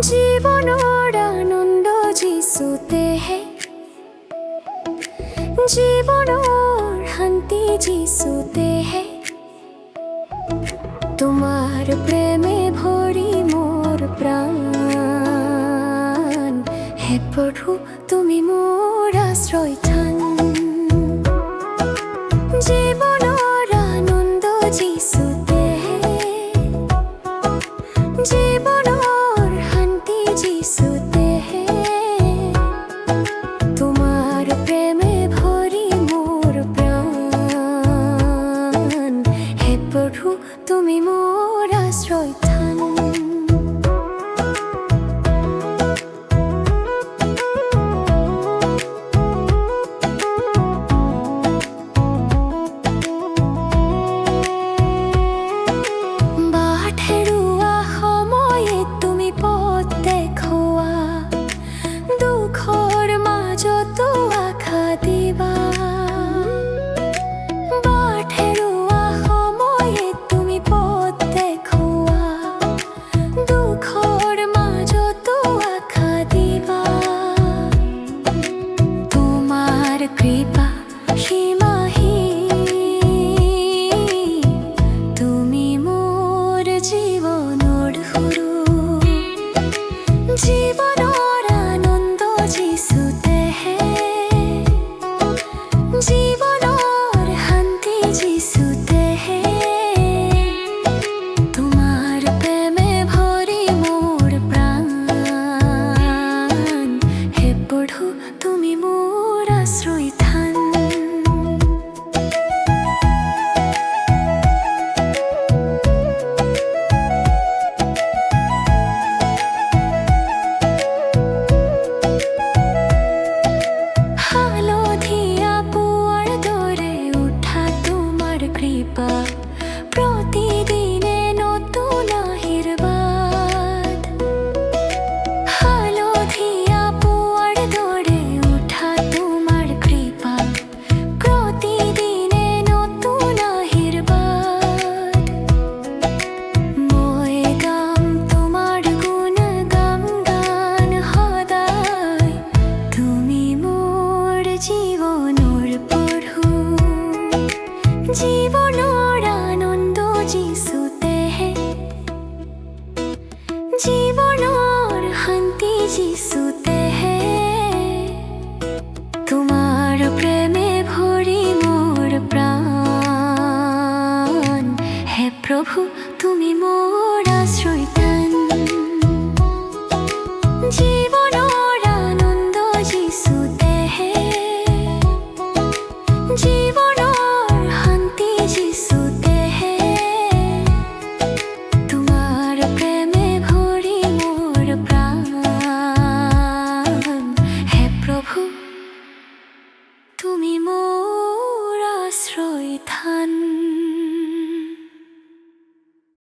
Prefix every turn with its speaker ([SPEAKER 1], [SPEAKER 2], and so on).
[SPEAKER 1] জীবনৰ আনন্দ যিচুতে হে, জীবনৰ শান্তি যিচুতে হে। তোমাৰ প্ৰেমে ভৰি মোৰ প্ৰাণ, হে প্ৰভু তুমি মোৰ আশ্ৰয় থান। জীবনৰ আনন্দ যিচুতে হে, জীবনৰ শান্তি যিচুতে হে। তোমাৰ প্ৰেমে ভৰি মোৰ প্ৰাণ, হে প্ৰভু তুমি মোৰ আশ্ৰয় থান। বাট হেৰুৱা সময়ে তুমি পথ দেখুওৱা, দুখৰ মাজতো আশা দিবা। বাট হেৰুৱা সময়ে তুমি পথ দেখুওৱা, দুখৰ মাজতো আশা দিবা। তোমাৰ কৃপা সীমাহীন, তুমি মোৰ জীৱনৰ সুৰু। জীবনৰ আনন্দ যিচুতে হে, জীবনৰ শান্তি যিচুতে হে। তোমাৰ প্ৰেমে ভৰি মোৰ প্ৰাণ, হে প্ৰভু তুমি মোৰ আশ্ৰয় থান। হালধীয়া পুৱাৰ দৰে উঠা তোমাৰ কৃপা, প্ৰতিদিনে নতুন আশীৰ্বাদ। হালধীয়া পুৱাৰ দৰে উঠা তোমাৰ কৃপা, প্ৰতিদিনে নতুন আশীৰ্বাদ। মই গাম তোমাৰ গুণ গাম গান সদায়, তুমি মোৰ জীৱনৰ প্ৰভু। জীবনৰ আনন্দ যিচুতে হে, জীবনৰ শান্তি যিচুতে হে। তোমাৰ প্ৰেমে ভৰি মোৰ প্ৰাণ, হে প্ৰভু তুমি মোৰ আশ্ৰয় থান। জীবনৰ আনন্দ যিচুতে হে, জীবন